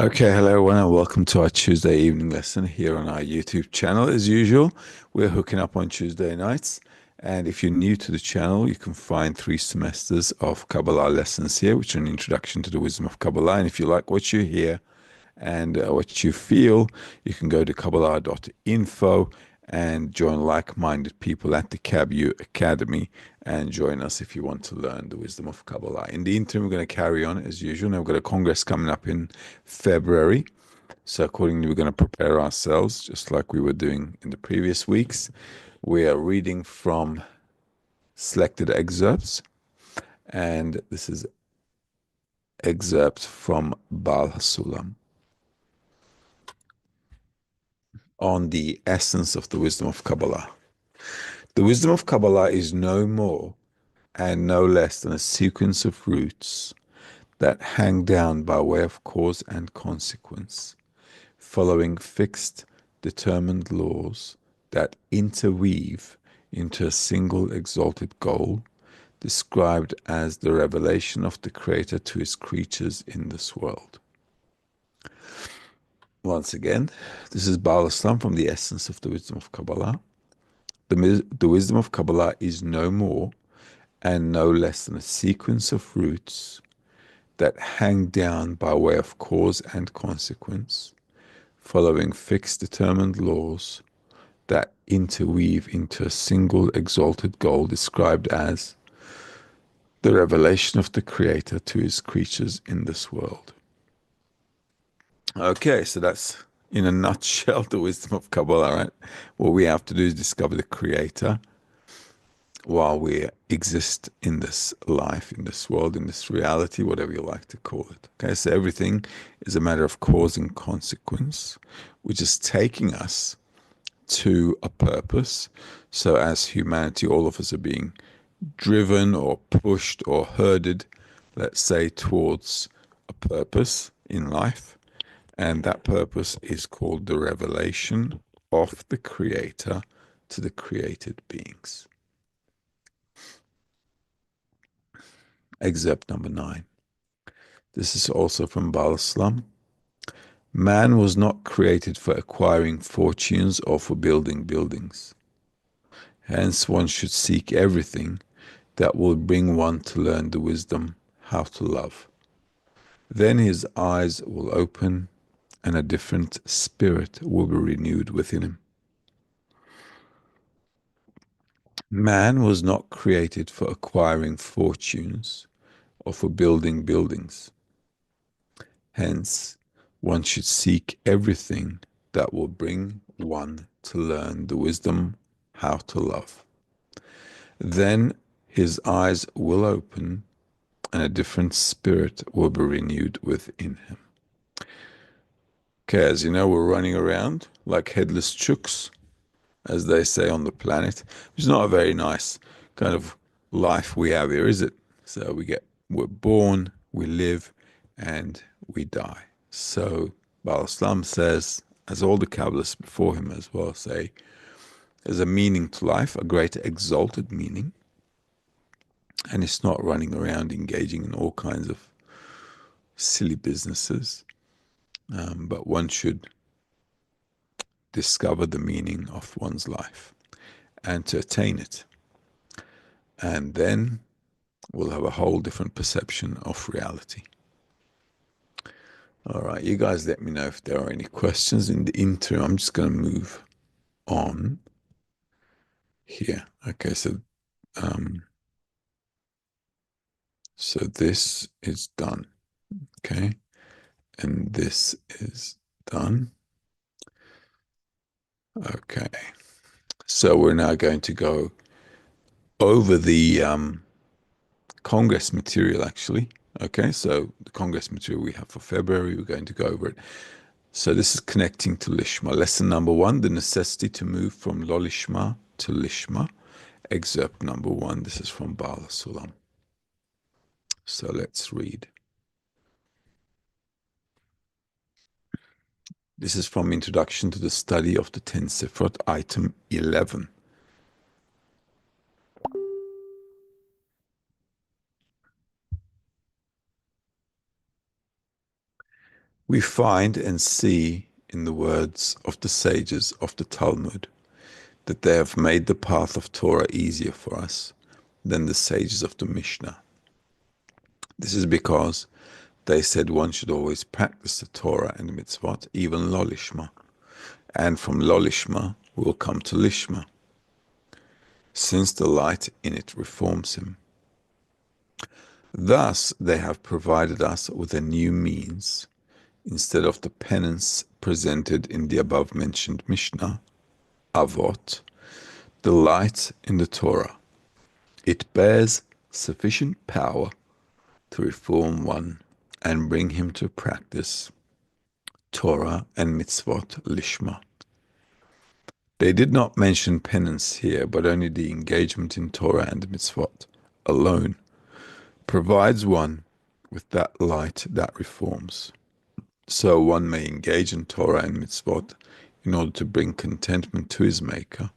Okay, hello everyone, and welcome to our Tuesday evening lesson here on our YouTube channel. As usual, we're hooking up on Tuesday nights. And if you're new to the channel, you can find 3 semesters of Kabbalah lessons here, which are an introduction to the wisdom of Kabbalah. And if you like what you hear and what you feel, you can go to Kabbalah.info and join like-minded people at the KabU Academy and join us if you want to learn the wisdom of Kabbalah. In the interim, we're going to carry on as usual. Now we've got a congress coming up in February. So accordingly, we're going to prepare ourselves just like we were doing in the previous weeks. We are reading from selected excerpts, and this is excerpt from Baal Hasulam on the essence of the wisdom of Kabbalah. The wisdom of Kabbalah is no more and no less than a sequence of roots that hang down by way of cause and consequence, following fixed, determined laws that interweave into a single exalted goal, described as the revelation of the Creator to his creatures in this world. Once again, this is Baal Hasulam from the essence of the wisdom of Kabbalah. The wisdom of Kabbalah is no more and no less than a sequence of roots that hang down by way of cause and consequence, following fixed determined laws that interweave into a single exalted goal described as the revelation of the Creator to his creatures in this world. Okay, so that's in a nutshell the wisdom of Kabbalah, right? What we have to do is discover the Creator while we exist in this life, in this world, in this reality, whatever you like to call it. Okay, so everything is a matter of cause and consequence, which is taking us to a purpose. So as humanity, all of us are being driven or pushed or herded, let's say, towards a purpose in life. And that purpose is called the revelation of the Creator to the created beings. Excerpt number 9. This is also from Baal Hasulam. Man was not created for acquiring fortunes or for building buildings. Hence, one should seek everything that will bring one to learn the wisdom how to love. Then his eyes will open and a different spirit will be renewed within him. Man was not created for acquiring fortunes or for building buildings. Hence, one should seek everything that will bring one to learn the wisdom how to love. Then his eyes will open and a different spirit will be renewed within him. Okay, as you know, we're running around like headless chooks, as they say on the planet, which is not a very nice kind of life we have here, is it? So we're born, we live, and we die. So Baal Hasulam says, as all the Kabbalists before him as well say, there's a meaning to life, a great exalted meaning, and it's not running around engaging in all kinds of silly businesses, but one should discover the meaning of one's life and to attain it. And then we'll have a whole different perception of reality. All right, you guys let me know if there are any questions in the interim. I'm just going to move on here. Okay, so this is done. Okay, and this is done. Okay, so we're now going to go over the Congress material, actually. Okay, so the Congress material we have for February, we're going to go over it. So this is connecting to Lishma. Lesson number 1, the necessity to move from Lolishma to Lishma. Excerpt number 1, this is from Baal Hasulam. So let's read. This is from Introduction to the Study of the 10 Sifrot, item 11. We find and see in the words of the sages of the Talmud that they have made the path of Torah easier for us than the sages of the Mishnah. This is because they said one should always practice the Torah and the mitzvot, even lo lishma. And from lo lishma will come to lishma, since the light in it reforms him. Thus, they have provided us with a new means, instead of the penance presented in the above-mentioned Mishnah, Avot, the light in the Torah. It bears sufficient power to reform one and bring him to practice Torah and mitzvot lishma. They did not mention penance here, but only the engagement in Torah and mitzvot alone provides one with that light that reforms. So one may engage in Torah and mitzvot in order to bring contentment to his maker,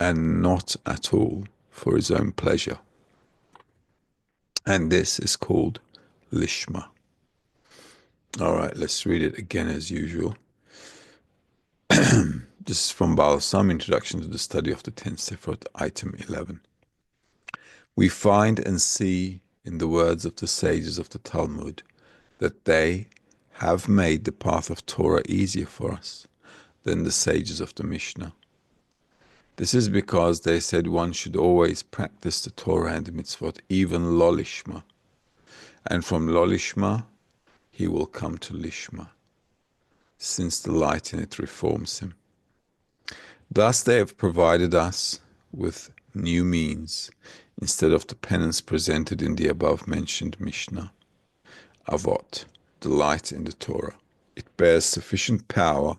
and not at all for his own pleasure. And this is called lishma. All right, let's read it again as usual. This is from Baal Hasulam, Introduction to the Study of the 10 Sefirot, item 11. We find and see in the words of the sages of the Talmud that they have made the path of Torah easier for us than the sages of the Mishnah. This is because they said one should always practice the Torah and the mitzvot, even lo lishma. And from lo lishma, he will come to lishma, since the light in it reforms him. Thus they have provided us with new means, instead of the penance presented in the above-mentioned Mishnah, Avot, the light in the Torah. It bears sufficient power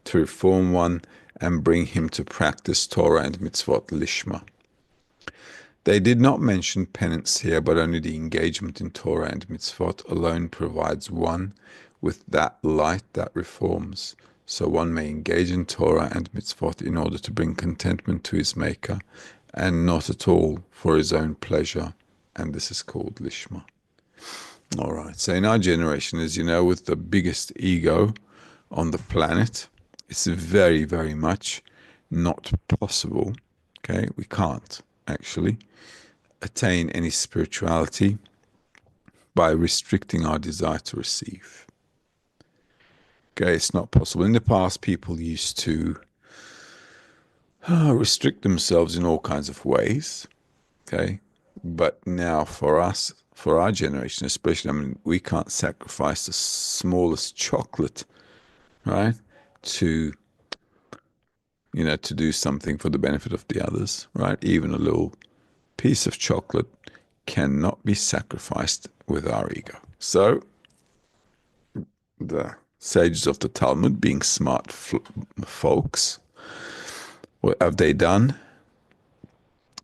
to reform one and bring him to practice Torah and mitzvot lishma. They did not mention penance here, but only the engagement in Torah and mitzvot alone provides one with that light that reforms. So one may engage in Torah and mitzvot in order to bring contentment to his maker, and not at all for his own pleasure. And this is called lishma. All right. So in our generation, as you know, with the biggest ego on the planet, it's very, very much not possible. Okay, we can't actually attain any spirituality by restricting our desire to receive. Okay, it's not possible. In the past, people used to restrict themselves in all kinds of ways. Okay, but now for us, for our generation especially, I mean, we can't sacrifice the smallest chocolate, right, to do something for the benefit of the others, right? Even a little piece of chocolate cannot be sacrificed with our ego. So the sages of the Talmud, being smart folks, what have they done?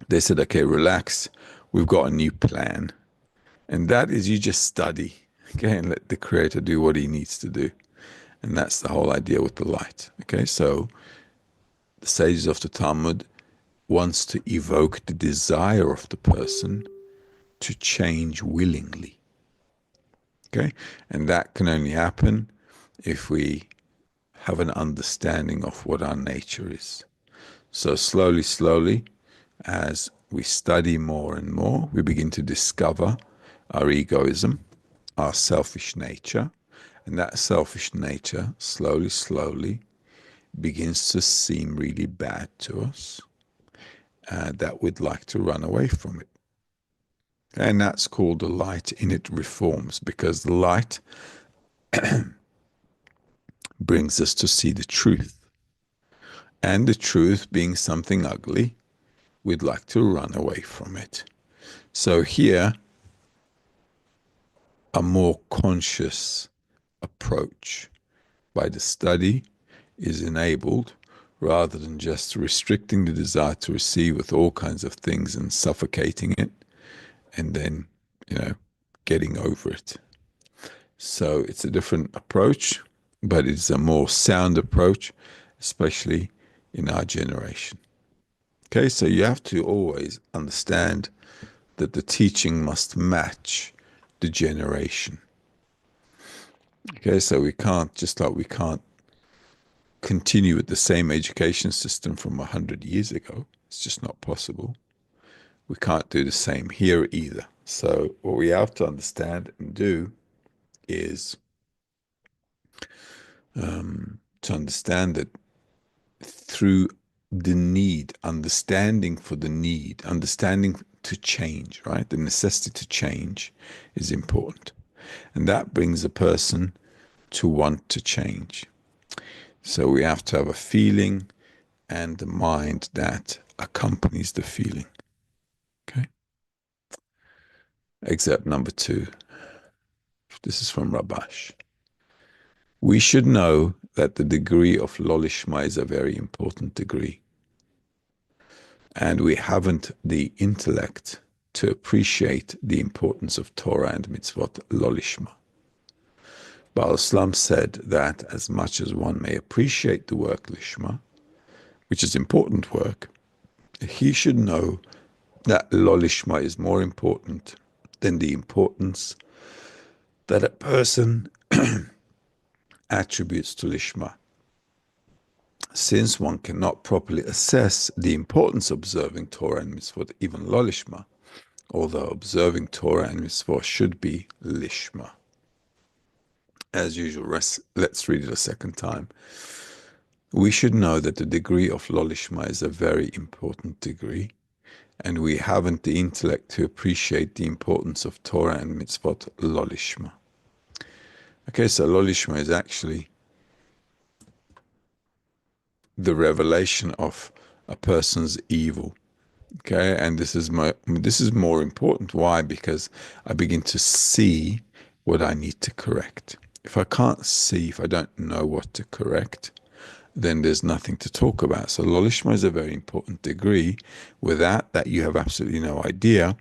They said, okay, relax, we've got a new plan. And that is, you just study, okay, and let the Creator do what he needs to do. And that's the whole idea with the light. Okay, so the sages of the Talmud wants to evoke the desire of the person to change willingly. Okay, and that can only happen if we have an understanding of what our nature is. So slowly, slowly, as we study more and more, we begin to discover our egoism, our selfish nature, and that selfish nature slowly, slowly begins to seem really bad to us, that we'd like to run away from it. And that's called the light in it reforms, because the light brings us to see the truth. And the truth being something ugly, we'd like to run away from it. So here, a more conscious approach by the study is enabled, rather than just restricting the desire to receive with all kinds of things and suffocating it, and then, getting over it. So it's a different approach, but it's a more sound approach, especially in our generation. Okay, so you have to always understand that the teaching must match the generation. Okay, so we can't, just like we can't continue with the same education system from 100 years ago. It's just not possible. We can't do the same here either. So what we have to understand and do is to understand that through the need, understanding for the need, understanding to change, right? The necessity to change is important. And that brings a person to want to change. So we have to have a feeling and a mind that accompanies the feeling. Okay. Excerpt number 2. This is from Rabash. We should know that the degree of Lolishma is a very important degree, and we haven't the intellect to appreciate the importance of Torah and mitzvot Lolishma. Baal Hasulam said that as much as one may appreciate the work Lishma, which is important work, he should know that Lolishma is more important than the importance that a person attributes to Lishma. Since one cannot properly assess the importance of observing Torah and Mitzvot, even Lolishma, although observing Torah and Mitzvot should be Lishma. As usual, let's read it a second time. We should know that the degree of Lolishma is a very important degree, and we haven't the intellect to appreciate the importance of Torah and Mitzvot Lolishma. Okay, so Lolishma is actually the revelation of a person's evil. Okay, and this is more important. Why? Because I begin to see what I need to correct. If I can't see, if I don't know what to correct, then there's nothing to talk about. So Lolishma is a very important degree. Without that, you have absolutely no idea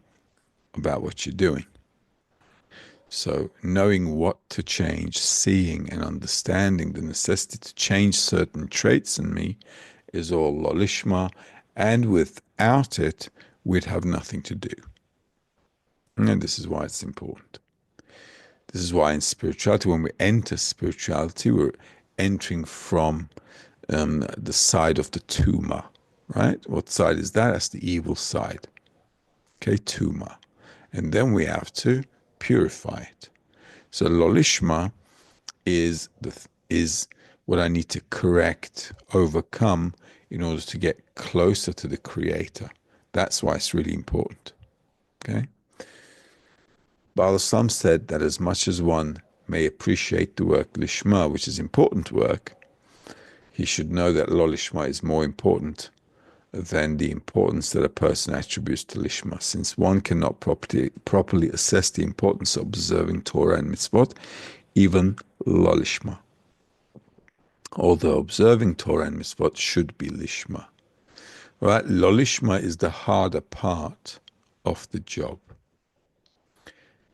about what you're doing. So knowing what to change, seeing and understanding the necessity to change certain traits in me is all Lolishma, and without it, we'd have nothing to do. And this is why it's important. This is why in spirituality, when we enter spirituality, we're entering from the side of the Tuma, right? What side is that? That's the evil side. Okay, Tuma. And then we have to purify it. So Lolishma is what I need to correct, overcome in order to get closer to the Creator. That's why it's really important. Okay? Baal Hasulam said that as much as one may appreciate the work Lishma, which is important work, he should know that Lolishma is more important than the importance that a person attributes to Lishma, since one cannot properly assess the importance of observing Torah and Mitzvot, even Lolishma. Although observing Torah and Mitzvot should be Lishma. Right? Lolishma is the harder part of the job.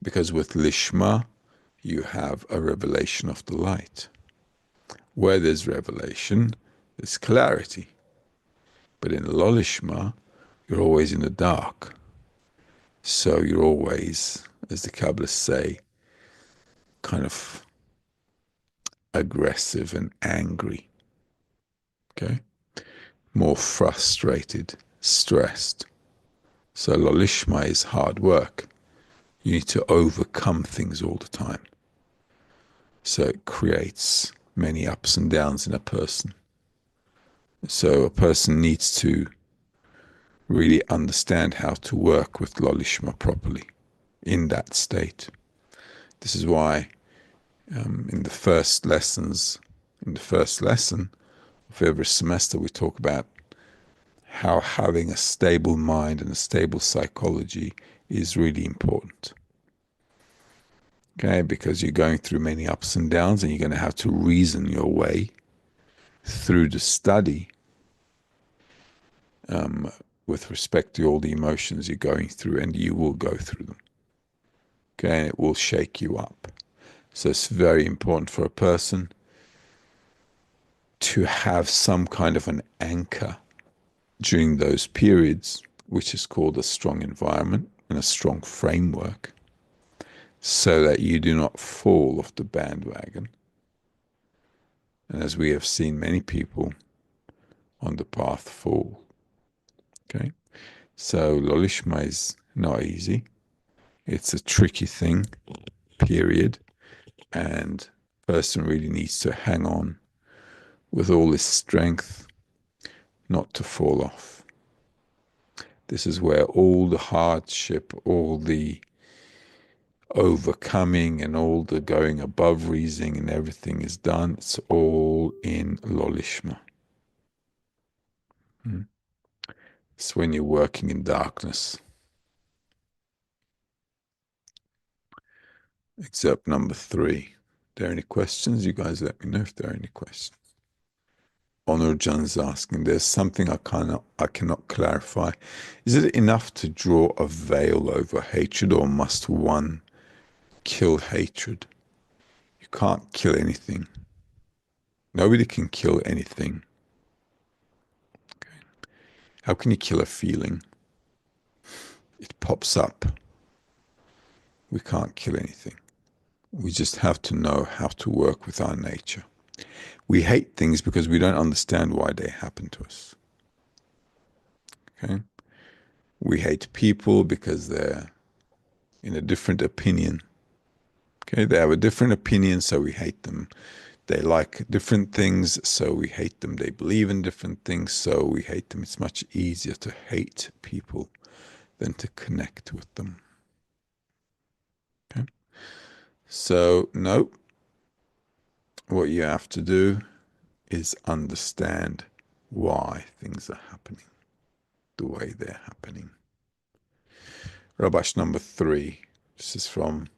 Because with Lishma, you have a revelation of the light. Where there's revelation, there's clarity. But in Lolishma, you're always in the dark. So you're always, as the Kabbalists say, kind of aggressive and angry. Okay? More frustrated, stressed. So Lolishma is hard work. You need to overcome things all the time. So it creates many ups and downs in a person. So a person needs to really understand how to work with Lolishma properly in that state. This is why in the first lesson of every semester, we talk about how having a stable mind and a stable psychology is really important. Okay, because you're going through many ups and downs, and you're going to have to reason your way through the study with respect to all the emotions you're going through, and you will go through them. Okay, and it will shake you up. So it's very important for a person to have some kind of an anchor during those periods, which is called a strong environment and a strong framework, so that you do not fall off the bandwagon. And as we have seen many people on the path fall. Okay? So Lolishma is not easy. It's a tricky thing, period. And a person really needs to hang on with all his strength not to fall off. This is where all the hardship, all the overcoming and all the going above reasoning and everything is done. It's all in Lolishma. It's when you're working in darkness. Excerpt number 3. Are there any questions? You guys let me know if there are any questions. Honor John's asking, there's something I cannot clarify. Is it enough to draw a veil over hatred, or must one kill hatred? You can't kill anything. Nobody can kill anything. Okay. How can you kill a feeling? It pops up. We can't kill anything. We just have to know how to work with our nature. We hate things because we don't understand why they happen to us. Okay? We hate people because they're in a different opinion. Okay? They have a different opinion, so we hate them. They like different things, so we hate them. They believe in different things, so we hate them. It's much easier to hate people than to connect with them. Okay? So, no. What you have to do is understand why things are happening the way they're happening. Rabash number 3. This is from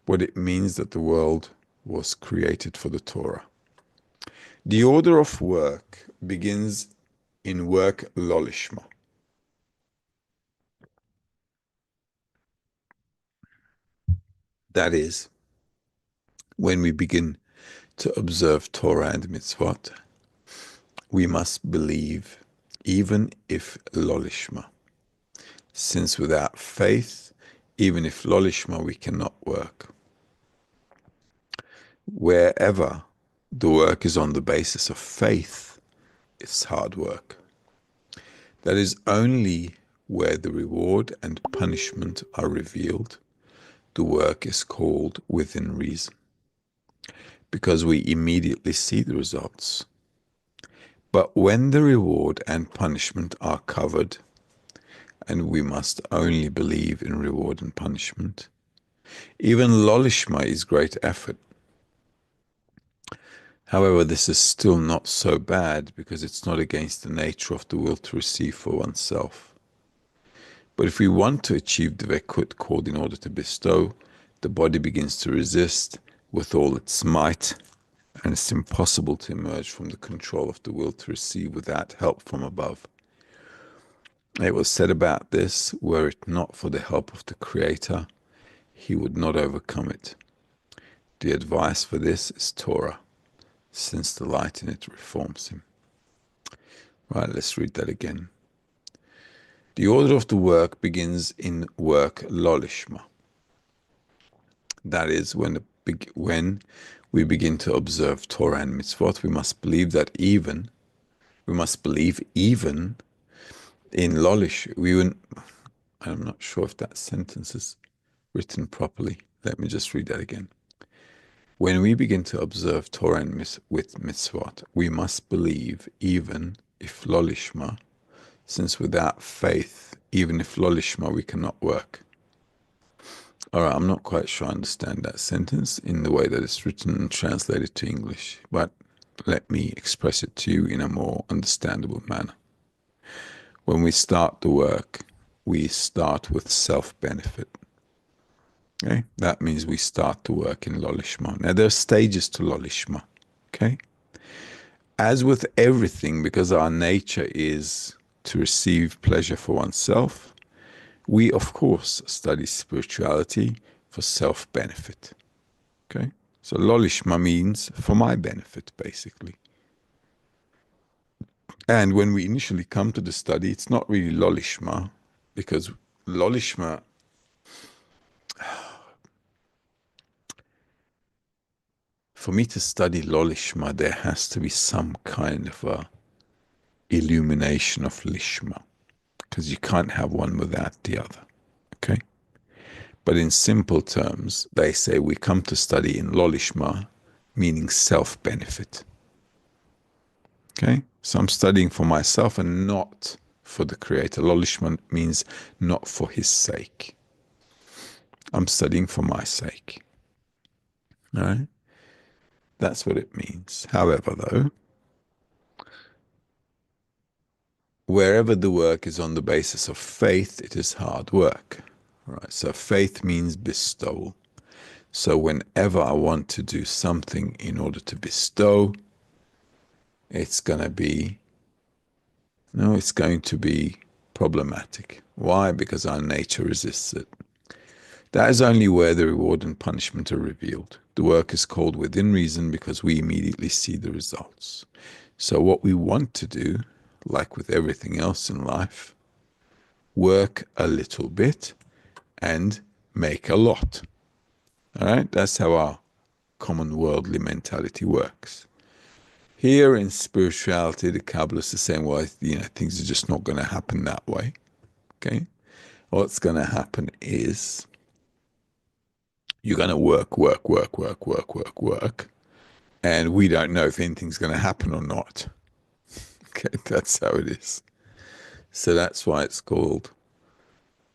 what it means that the world was created for the Torah. The order of work begins in work Lolishma. That is, when we begin to observe Torah and Mitzvot, we must believe even if Lolishma, since without faith, even if Lolishma, we cannot work. Wherever the work is on the basis of faith, it's hard work. That is only where the reward and punishment are revealed, the work is called within reason, because we immediately see the results. But when the reward and punishment are covered, and we must only believe in reward and punishment, even Lolishma is great effort. However, this is still not so bad because it's not against the nature of the will to receive for oneself. But if we want to achieve the Vekut called in order to bestow, the body begins to resist with all its might, and it's impossible to emerge from the control of the will to receive without help from above. It was said about this, were it not for the help of the Creator, he would not overcome it. The advice for this is Torah, since the light in it reforms him. Right, let's read that again. The order of the work begins in work Lolishma. That is, when we begin to observe Torah and Mitzvot, we must believe even in Lolish. I'm not sure if that sentence is written properly. Let me just read that again. When we begin to observe Torah and with Mitzvot, we must believe even if Lolishma, since without faith, even if Lolishma, we cannot work. All right, I'm not quite sure I understand that sentence in the way that it's written and translated to English, but let me express it to you in a more understandable manner. When we start the work, we start with self-benefit. Okay? That means we start the work in Lolishma. Now, there are stages to Lolishma. Okay? As with everything, because our nature is to receive pleasure for oneself, we, of course, study spirituality for self-benefit. Okay? So Lolishma means for my benefit, basically. And when we initially come to the study, it's not really Lolishma, because Lolishma, for me to study Lolishma, there has to be some kind of a illumination of Lishma, because you can't have one without the other. Okay? But in simple terms, they say we come to study in Lolishma, meaning self-benefit. Okay? So I'm studying for myself and not for the Creator. Lolishma means not for his sake. I'm studying for my sake. All right? That's what it means. However, though, wherever the work is on the basis of faith, it is hard work. Right? So faith means bestowal. So whenever I want to do something in order to bestow, it's going to be, it's going to be problematic. Why? Because our nature resists it. That is only where the reward and punishment are revealed. The work is called within reason because we immediately see the results. So what we want to do, like with everything else in life, work a little bit and make a lot. All right? That's how our common worldly mentality works. Here in spirituality, the Kabbalists are saying, well, things are just not going to happen that way. Okay? What's going to happen is you're going to work, and we don't know if anything's going to happen or not. Okay, that's how it is. So that's why it's called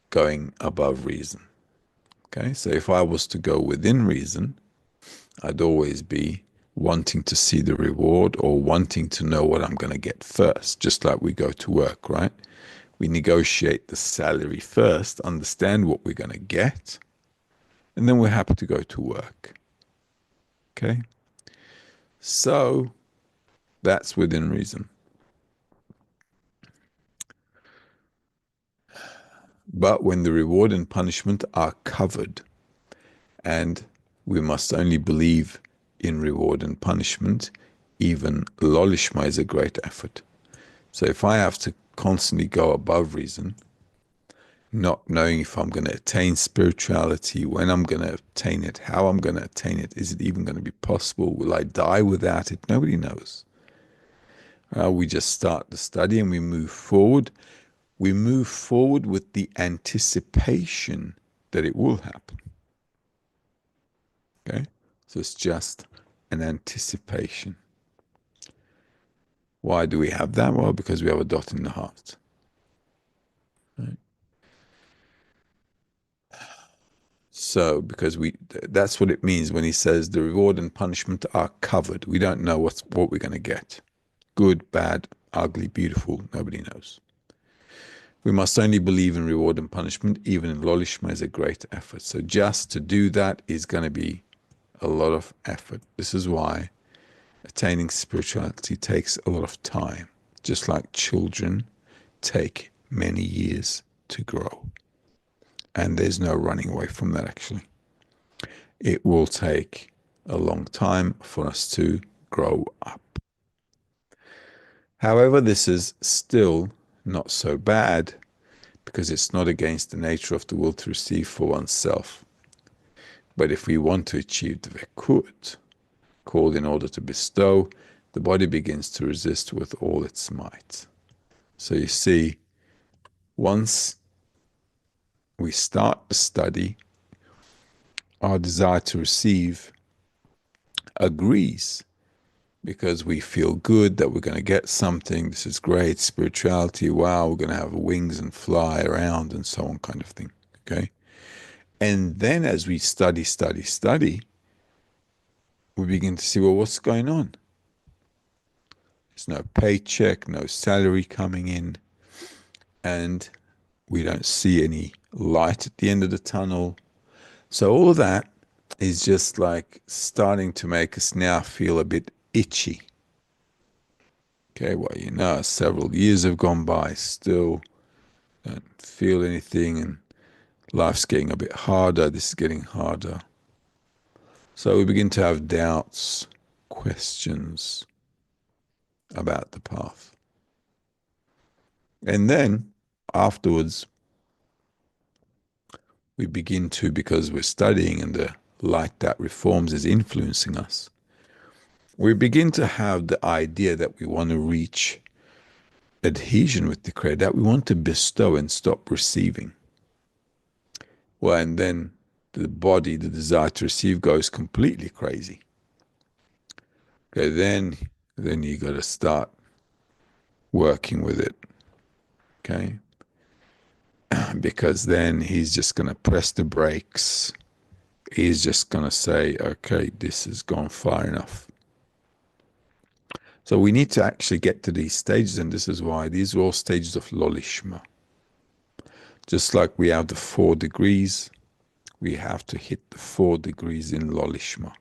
going above reason. Okay, so if I was to go within reason, I'd always be wanting to see the reward or wanting to know what I'm going to get first, just like we go to work, right? We negotiate the salary first, understand what we're going to get, and then we're happy to go to work. Okay? So that's within reason. But when the reward and punishment are covered, and we must only believe in reward and punishment, even Lolishma is a great effort. So if I have to constantly go above reason, not knowing if I'm going to attain spirituality, when I'm going to attain it, how I'm going to attain it, is it even going to be possible? Will I die without it? Nobody knows. We just start the study and we move forward. We move forward with the anticipation that it will happen. Okay? So it's just an anticipation. Why do we have that? Well, because we have a dot in the heart. Right? So, because that's what it means when he says the reward and punishment are covered. We don't know what we're going to get. Good, bad, ugly, beautiful, nobody knows. We must only believe in reward and punishment, even in Lolishma is a great effort. So just to do that is going to be a lot of effort. This is why attaining spirituality takes a lot of time, just like children take many years to grow. And there's no running away from that, actually. It will take a long time for us to grow up. However, this is still not so bad because it's not against the nature of the will to receive for oneself. But if we want to achieve the Vekut, called in order to bestow, the body begins to resist with all its might. So you see, once we start the study, our desire to receive agrees because we feel good that we're going to get something. This is great. Spirituality, wow, we're going to have wings and fly around and so on, kind of thing. Okay? And then as we study, we begin to see, well, what's going on? There's no paycheck, no salary coming in, and we don't see any light at the end of the tunnel. So all of that is just like starting to make us now feel a bit itchy. Okay, well, several years have gone by, still don't feel anything, and life's getting a bit harder. This is getting harder. So we begin to have doubts, questions about the path. And then afterwards, we begin to, because we're studying and the light that reforms is influencing us, we begin to have the idea that we want to reach adhesion with the Creator, that we want to bestow and stop receiving. Well, and then the body, the desire to receive, goes completely crazy. Okay, then you got to start working with it. Okay, because then he's just going to press the brakes. He's just going to say, okay, this has gone far enough. So we need to actually get to these stages, and this is why these are all stages of lolishma. Just like we have the 4 degrees, we have to hit the 4 degrees in lolishma.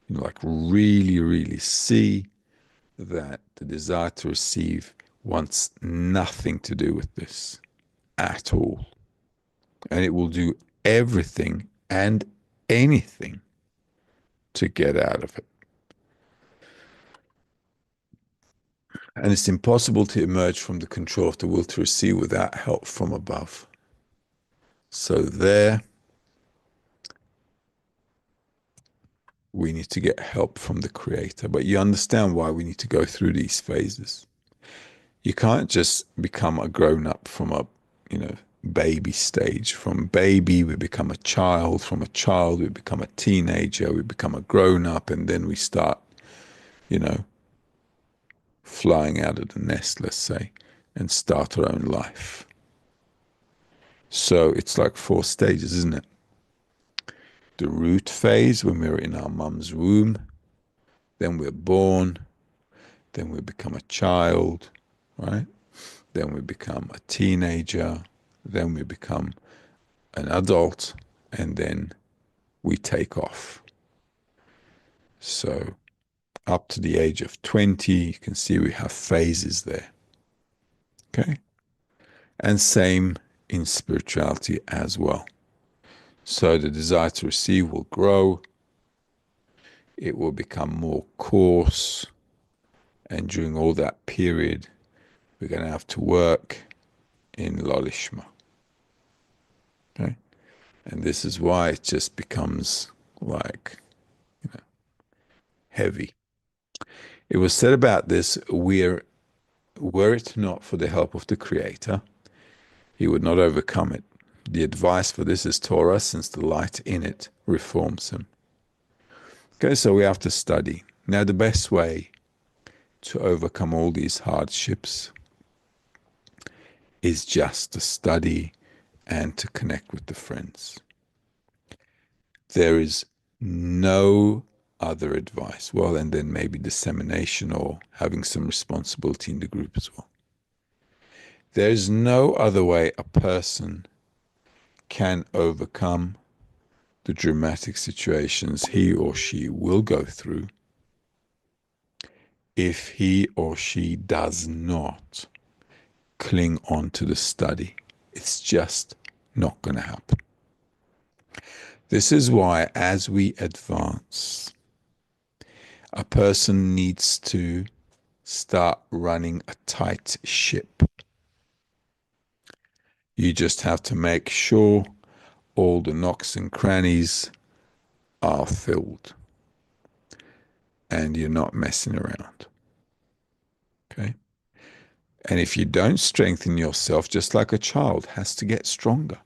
You know, like really, really see that the desire to receive wants nothing to do with this at all. And it will do everything and anything to get out of it. And it's impossible to emerge from the control of the will to receive without help from above. So there, we need to get help from the Creator. But you understand why we need to go through these phases. You can't just become a grown-up from a, baby stage. From baby, we become a child. From a child, we become a teenager. We become a grown-up, and then we start, flying out of the nest, let's say, and start our own life. So it's like 4 stages, isn't it? The root phase, when we're in our mum's womb, then we're born, then we become a child, right? Then we become a teenager, then we become an adult, and then we take off. So up to the age of 20, you can see we have phases there. Okay? And same in spirituality as well. So the desire to receive will grow, it will become more coarse, and during all that period, we're going to have to work in lolishma. Okay? And this is why it just becomes like, heavy. It was said about this, were it not for the help of the Creator, he would not overcome it. The advice for this is Torah, since the light in it reforms him. Okay, so we have to study. Now, the best way to overcome all these hardships is just to study and to connect with the friends. There is no other advice. Well, and then maybe dissemination or having some responsibility in the group as well. There's no other way a person can overcome the dramatic situations he or she will go through if he or she does not cling on to the study. It's just not going to happen. This is why, as we advance, a person needs to start running a tight ship. You just have to make sure all the nooks and crannies are filled and you're not messing around. Okay? And if you don't strengthen yourself, just like a child has to get stronger.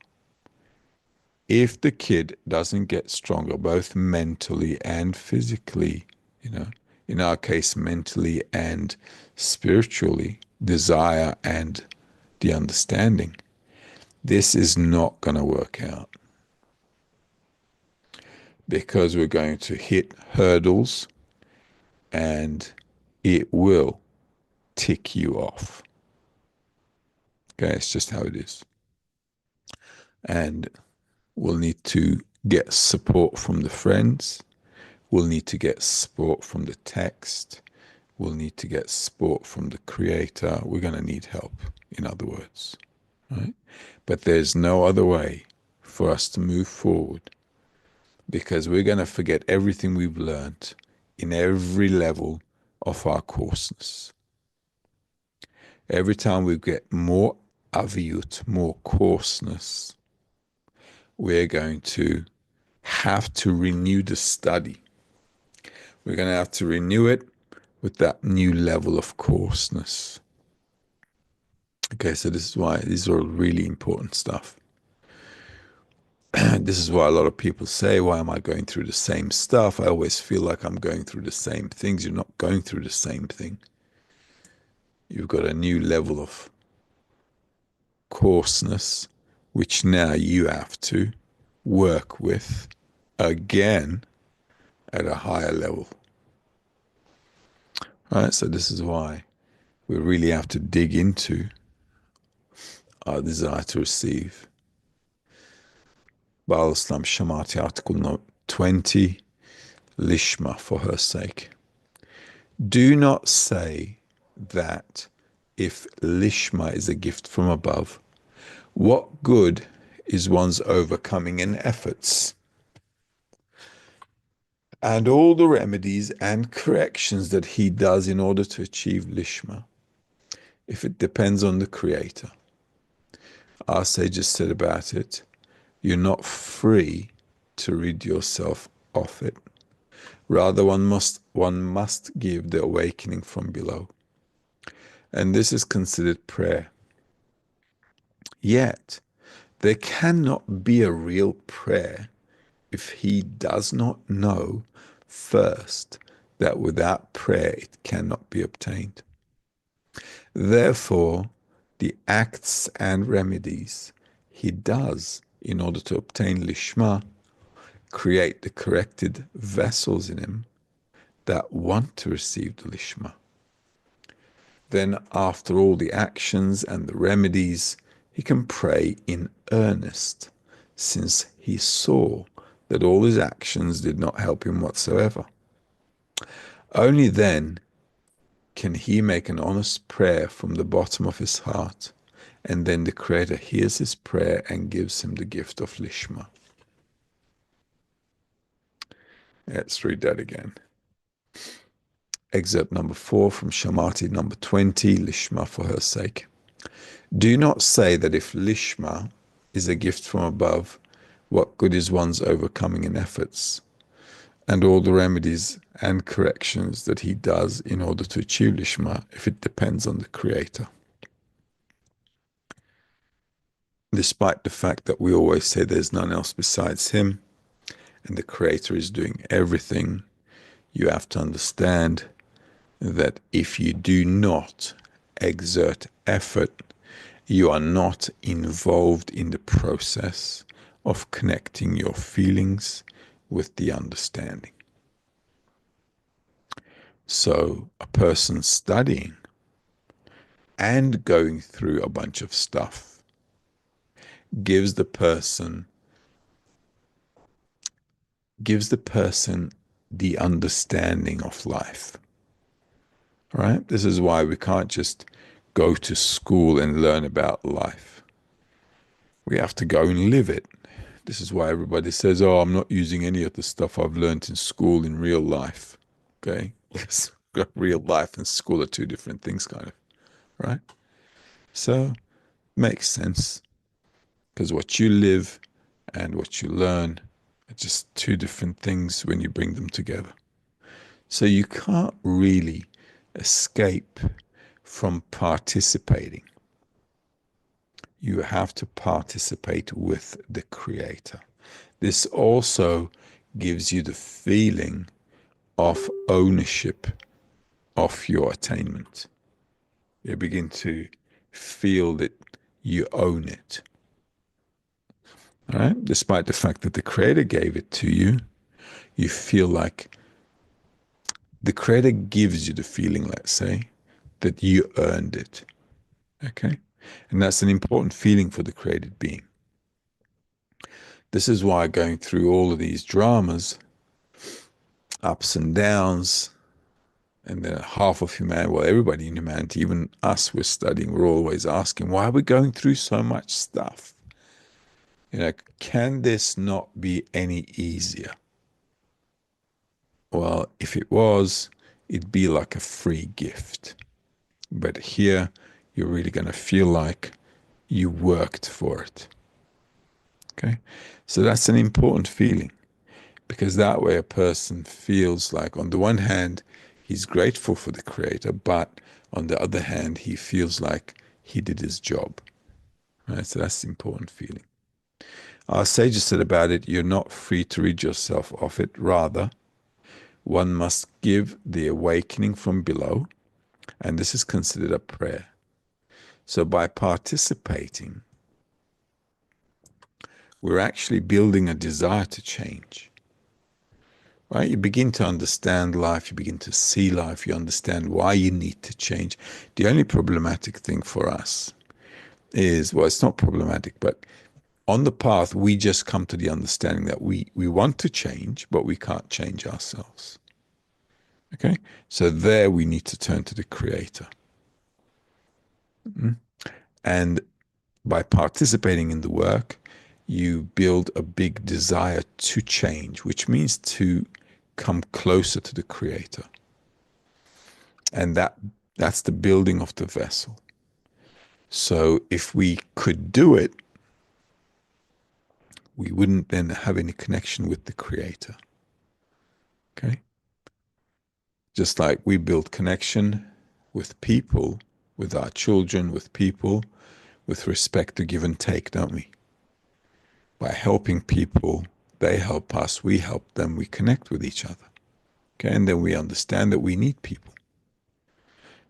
If the kid doesn't get stronger, both mentally and physically, in our case, mentally and spiritually, desire and the understanding, this is not going to work out. Because we're going to hit hurdles and it will tick you off. Okay, it's just how it is. And we'll need to get support from the friends. We'll need to get support from the text. We'll need to get support from the Creator. We're going to need help, in other words. Right? But there's no other way for us to move forward, because we're going to forget everything we've learned in every level of our coarseness. Every time we get more aviyut, more coarseness, we're going to have to renew the study. We're going to have to renew it with that new level of coarseness. Okay, so this is why these are really important stuff. This is why a lot of people say, why am I going through the same stuff? I always feel like I'm going through the same things. You're not going through the same thing. You've got a new level of coarseness, which now you have to work with again at a higher level. All right, so this is why we really have to dig into our desire to receive. Baal Hasulam Shamati, article note 20, Lishma, for her sake. Do not say that if Lishma is a gift from above, what good is one's overcoming and efforts, and all the remedies and corrections that he does in order to achieve Lishma, if it depends on the Creator? Our sages said about it, you're not free to rid yourself of it. Rather, one must give the awakening from below. And this is considered prayer. Yet, there cannot be a real prayer if he does not know first that without prayer it cannot be obtained. Therefore, the acts and remedies he does in order to obtain Lishma create the corrected vessels in him that want to receive the Lishma. Then, after all the actions and the remedies, he can pray in earnest, since he saw that all his actions did not help him whatsoever. Only then can he make an honest prayer from the bottom of his heart, and then the Creator hears his prayer and gives him the gift of Lishma. Let's read that again. Excerpt number 4 from Shamati number 20, Lishma, for her sake. Do not say that if Lishma is a gift from above, what good is one's overcoming and efforts, and all the remedies and corrections that he does in order to achieve Lishma, if it depends on the Creator. Despite the fact that we always say there's none else besides him, and the Creator is doing everything, you have to understand that if you do not exert effort, you are not involved in the process of connecting your feelings with the understanding. So a person studying and going through a bunch of stuff gives the person the understanding of life. Right? This is why we can't just go to school and learn about life. We have to go and live it. This is why everybody says, oh, I'm not using any of the stuff I've learned in school in real life. Okay? Because real life and school are two different things, kind of. Right? So, makes sense. Because what you live and what you learn are just two different things when you bring them together. So you can't really escape from participating. You have to participate with the Creator. This also gives you the feeling of ownership of your attainment. You begin to feel that you own it. All right? Despite the fact that the Creator gave it to you, you feel like the Creator gives you the feeling, let's say, that you earned it. Okay? And that's an important feeling for the created being. This is why going through all of these dramas, ups and downs, and then half of humanity, well, everybody in humanity, even us, we're studying, we're always asking, why are we going through so much stuff? You know, can this not be any easier? Well, if it was, it'd be like a free gift. But here, you're really going to feel like you worked for it. Okay? So that's an important feeling, Because that way a person feels like, on the one hand, he's grateful for the Creator, but on the other hand, he feels like he did his job. Right? So that's the important feeling. Our sages said about it, you're not free to rid yourself of it. Rather, one must give the awakening from below, and this is considered a prayer. So by participating, we're actually building a desire to change. Right? You begin to understand life, you begin to see life, you understand why you need to change. The only problematic thing for us is, well, it's not problematic, but on the path, we just come to the understanding that we want to change, but we can't change ourselves. Okay? So there we need to turn to the Creator. And by participating in the work, you build a big desire to change, which means to come closer to the Creator. And that's the building of the vessel. So if we could do it, we wouldn't then have any connection with the Creator. Okay? Just like we build connection with people, with our children, with people, with respect to give and take, don't we? By helping people, they help us, we help them, we connect with each other. Okay, and then we understand that we need people.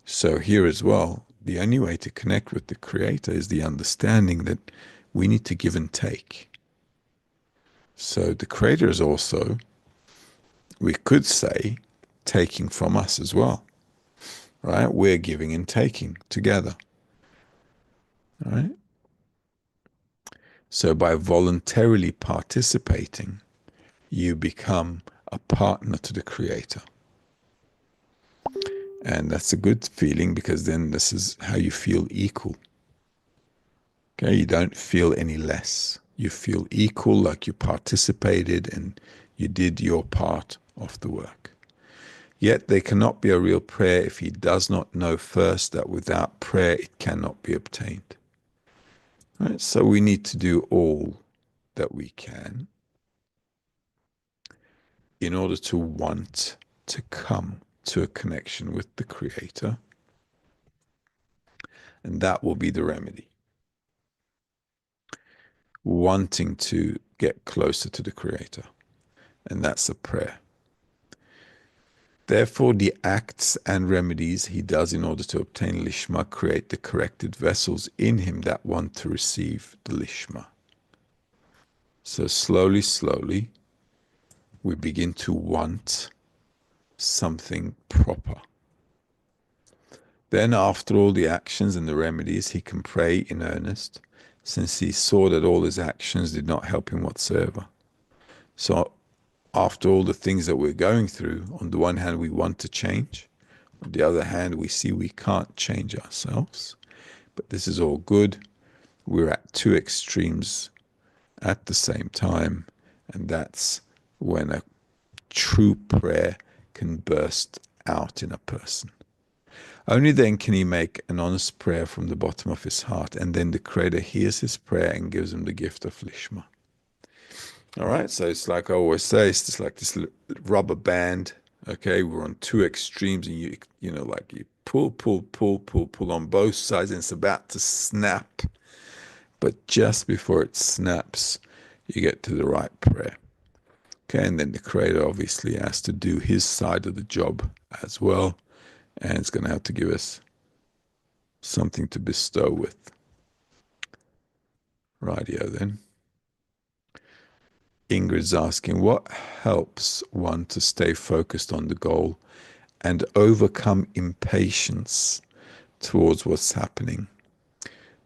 So here as well, the only way to connect with the Creator is the understanding that we need to give and take. So the Creator is also, we could say, taking from us as well. Right? We're giving and taking together. All right? So by voluntarily participating, you become a partner to the Creator. And that's a good feeling, because then this is how you feel equal. Okay, you don't feel any less. You feel equal, like you participated and you did your part of the work. Yet there cannot be a real prayer if he does not know first that without prayer it cannot be obtained. Right? So we need to do all that we can in order to want to come to a connection with the Creator. And that will be the remedy. Wanting to get closer to the Creator. And that's a prayer. Therefore, the acts and remedies he does in order to obtain Lishma create the corrected vessels in him that want to receive the Lishma. So slowly, slowly, we begin to want something proper. Then, after all the actions and the remedies, he can pray in earnest, since he saw that all his actions did not help him whatsoever. So, after all the things that we're going through, on the one hand, we want to change. On the other hand, we see we can't change ourselves. But this is all good. We're at two extremes at the same time. And that's when a true prayer can burst out in a person. Only then can he make an honest prayer from the bottom of his heart, and then the Creator hears his prayer and gives him the gift of Lishma. All right, so it's like I always say, it's just like this rubber band. Okay, we're on two extremes, and you know, like you pull on both sides, and it's about to snap. But just before it snaps, you get to the right prayer. Okay, and then the Creator obviously has to do his side of the job as well, and it's going to have to give us something to bestow with. Rightio then. Ingrid's asking, what helps one to stay focused on the goal and overcome impatience towards what's happening,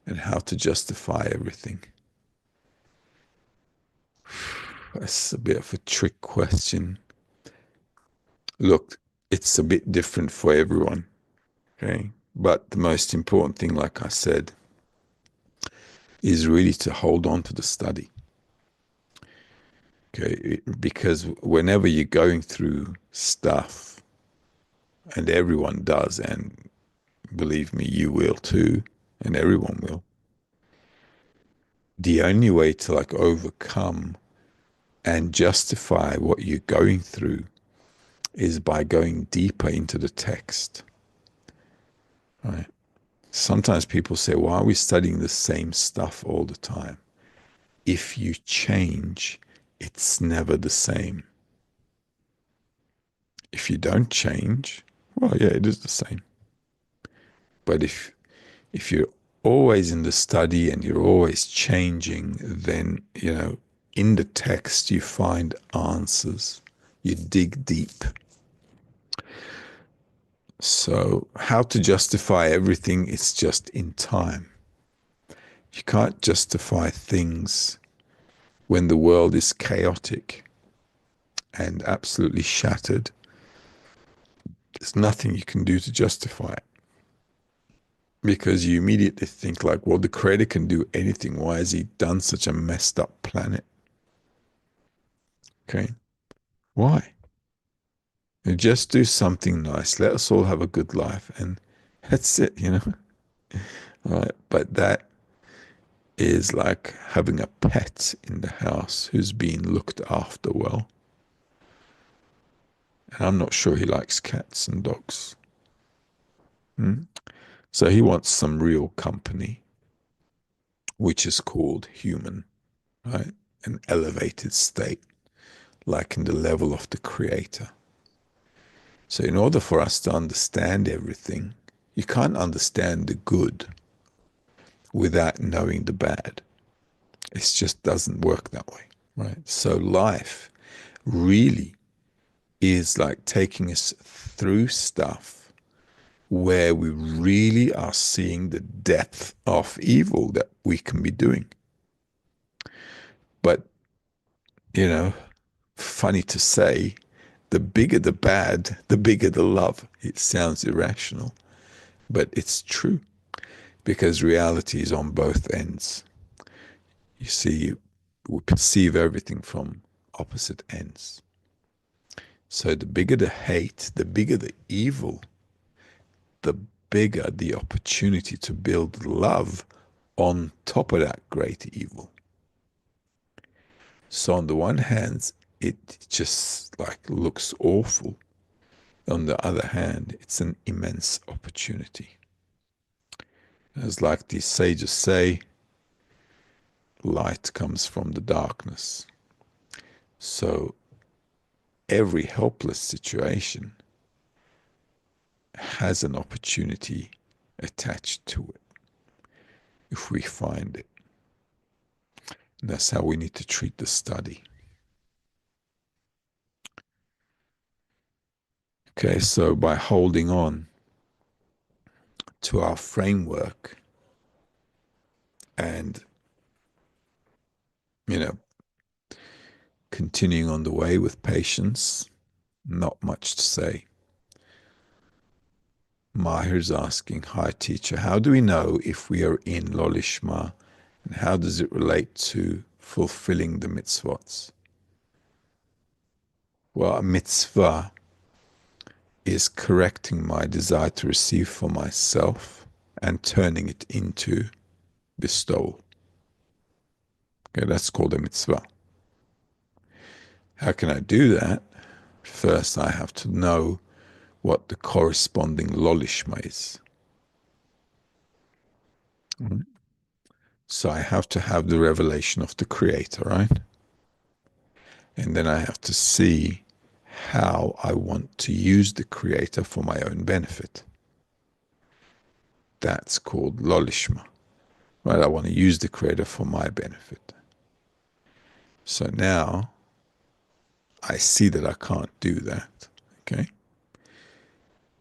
and how to justify everything? That's a bit of a trick question. Look, it's a bit different for everyone, okay? But the most important thing, like I said, is really to hold on to the study. Okay, because whenever you're going through stuff, and everyone does, and believe me, you will too, and everyone will, the only way to like overcome and justify what you're going through is by going deeper into the text, right? Sometimes people say, why are we studying the same stuff all the time? If you change, it's never the same. If you don't change, well, yeah, it is the same. But if you're always in the study and you're always changing, then, in the text you find answers. You dig deep. So how to justify everything is just in time. You can't justify things when the world is chaotic and absolutely shattered. There's nothing you can do to justify it, because you immediately think like, well, the creator can do anything. Why has he done such a messed up planet? Okay. Why? You just do something nice. Let us all have a good life. And that's it. All right. But that is like having a pet in the house who's being looked after well. And I'm not sure he likes cats and dogs. Hmm? So he wants some real company, which is called human, right? An elevated state, like in the level of the creator. So in order for us to understand everything, you can't understand the good without knowing the bad. It just doesn't work that way, right? So life really is like taking us through stuff where we really are seeing the depth of evil that we can be doing. But, you know, funny to say, the bigger the bad, the bigger the love. It sounds irrational, but it's true, because reality is on both ends. You see, we perceive everything from opposite ends. So the bigger the hate, the bigger the evil, the bigger the opportunity to build love on top of that great evil. So on the one hand, it just like looks awful. On the other hand, it's an immense opportunity. As like these sages say, light comes from the darkness. So every helpless situation has an opportunity attached to it if we find it. And that's how we need to treat the study. Okay, so by holding on to our framework and, you know, continuing on the way with patience, not much to say. Mahir's asking, hi teacher, how do we know if we are in Lolishma, and how does it relate to fulfilling the mitzvot? Well, a mitzvah is correcting my desire to receive for myself and turning it into bestowal. Okay, that's called a mitzvah. How can I do that? First, I have to know what the corresponding lolishma is. Mm. So I have to have the revelation of the creator, right? And then I have to see how I want to use the creator for my own benefit. That's called lolishma, right? I want to use the creator for my benefit. So now I see that I can't do that, okay?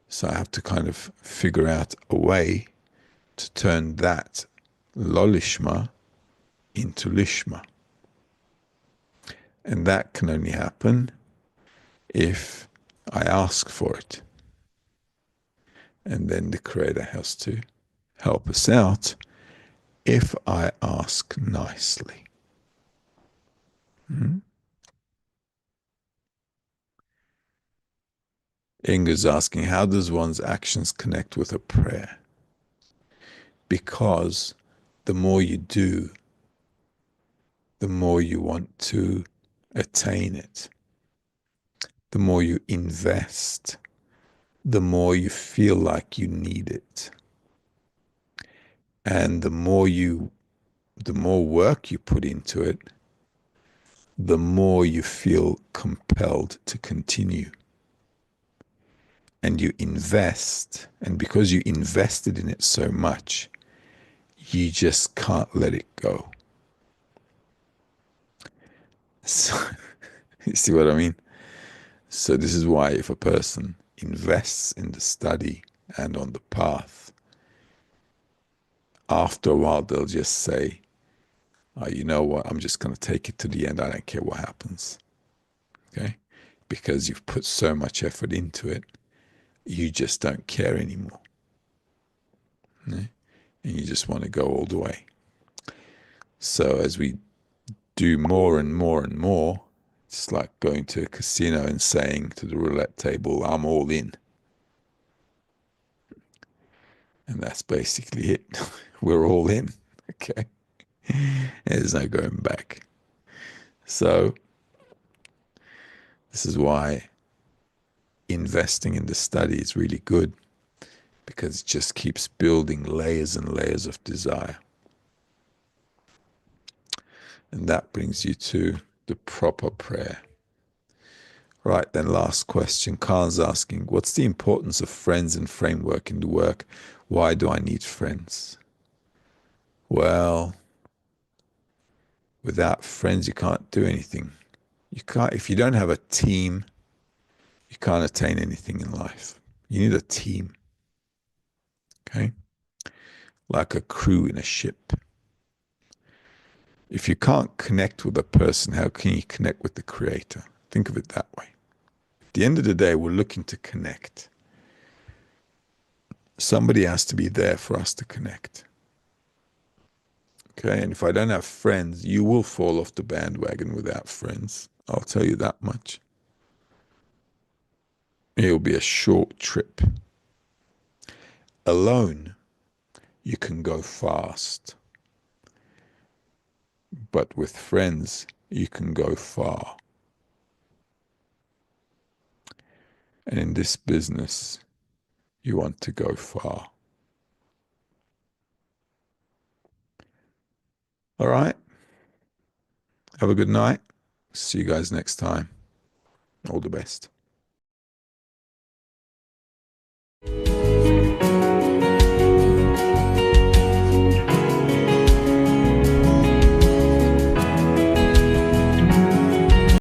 So I have to kind of figure out a way to turn that lolishma into lishma. And that can only happen if I ask for it. And then the creator has to help us out if I ask nicely. Mm-hmm. Inga's asking, how does one's actions connect with a prayer? Because the more you do, the more you want to attain it, the more you invest, the more you feel like you need it. And the more work you put into it, the more you feel compelled to continue. And you invest, and because you invested in it so much, you just can't let it go. So, you see what I mean? So this is why if a person invests in the study and on the path, after a while they'll just say, oh, you know what, I'm just going to take it to the end. I don't care what happens. Okay? Because you've put so much effort into it, you just don't care anymore. Okay? And you just want to go all the way. So as we do more and more and more, it's like going to a casino and saying to the roulette table, I'm all in. And that's basically it. We're all in. Okay. There's no going back. So this is why investing in the study is really good, because it just keeps building layers and layers of desire. And that brings you to the proper prayer. Right, then last question. Khan's asking, what's the importance of friends and framework in the work? Why do I need friends? Well, without friends, you can't do anything. You can't, if you don't have a team, you can't attain anything in life. You need a team, okay? Like a crew in a ship. If you can't connect with a person, how can you connect with the creator? Think of it that way. At the end of the day, we're looking to connect. Somebody has to be there for us to connect. Okay, and if I don't have friends, you will fall off the bandwagon without friends. I'll tell you that much. It'll be a short trip. Alone, you can go fast. But with friends, you can go far. And in this business, you want to go far. All right. Have a good night. See you guys next time. All the best.